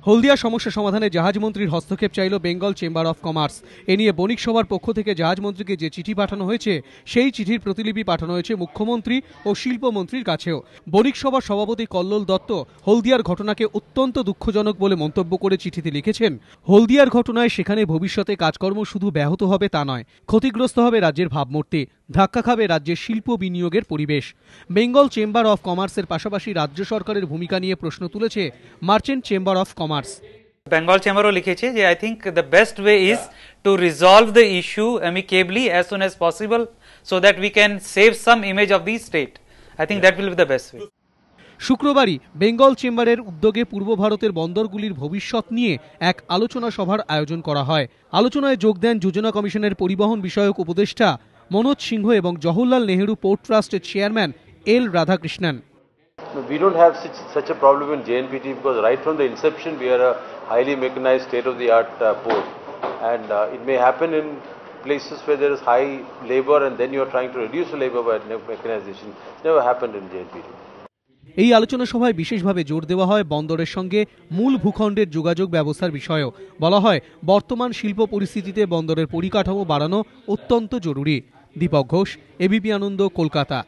হলদিয়া সমস্যা সমাধানে জাহাজমন্ত্রীর হস্তক্ষেপ চাইল বেঙ্গল চেম্বার অফ কমার্স। এ নিয়ে বণিক সভার পক্ষ থেকে জাহাজমন্ত্রীকে যে চিঠি পাঠানো হয়েছে সেই চিঠির প্রতিলিপি পাঠানো হয়েছে মুখ্যমন্ত্রী ও শিল্পমন্ত্রীর কাছেও। বণিক সভার সভাপতি কল্লোল দত্ত হলদিয়ার ঘটনাকে অত্যন্ত দুঃখজনক বলে মন্তব্য করে চিঠিতে লিখেছেন, হলদিয়ার ঘটনায় সেখানে ভবিষ্যতে কাজকর্ম শুধু ব্যাহত হবে তা নয়, ক্ষতিগ্রস্ত হবে রাজ্যের ভাবমূর্তি, ধাক্কা খাবে রাজ্যের শিল্প বিনিয়োগের পরিবেশ। বেঙ্গল চেম্বার অফ কমার্সের পাশাপাশি রাজ্য সরকারের ভূমিকা নিয়ে প্রশ্ন তুলেছে merchant chamber of commerce. Bengal চেম্বারও লিখেছে যে I think the best way is to resolve the issue amicably as soon as possible so that we can save some image of the state. I think that will be the best way. শুক্রবারই বেঙ্গল চেম্বারের উদ্যোগে পূর্ব ভারতের বন্দরগুলির ভবিষ্যৎ নিয়ে এক আলোচনা সভার আয়োজন করা হয়। আলোচনায় যোগ দেন যোজনা কমিশনের পরিবহন বিষয়ক উপদেষ্টা মনোজ সিংহ এবং জওহরলাল নেহেরু পোর্ট ট্রাস্টের chairman L Radhakrishnan. We don't have such a problem in JNPT because right from the inception we are a highly mechanized state-of-the-art port, and it may happen in places where there is high labor and then you are trying to reduce the labor by mechanization. It's never happened in JNPT. এই আলোচনা সভায় বিশেষভাবে জোর দেওয়া হয় বন্দরের সঙ্গে মূল ভূখণ্ডের যোগাযোগ ব্যবস্থার বিষয়েও। বলা হয় বর্তমান শিল্প পরিস্থিতিতে বন্দরের পরিকাঠামো বাড়ানো অত্যন্ত জরুরি। দীপক ঘোষ, এবিপি আনন্দ, কলকাতা।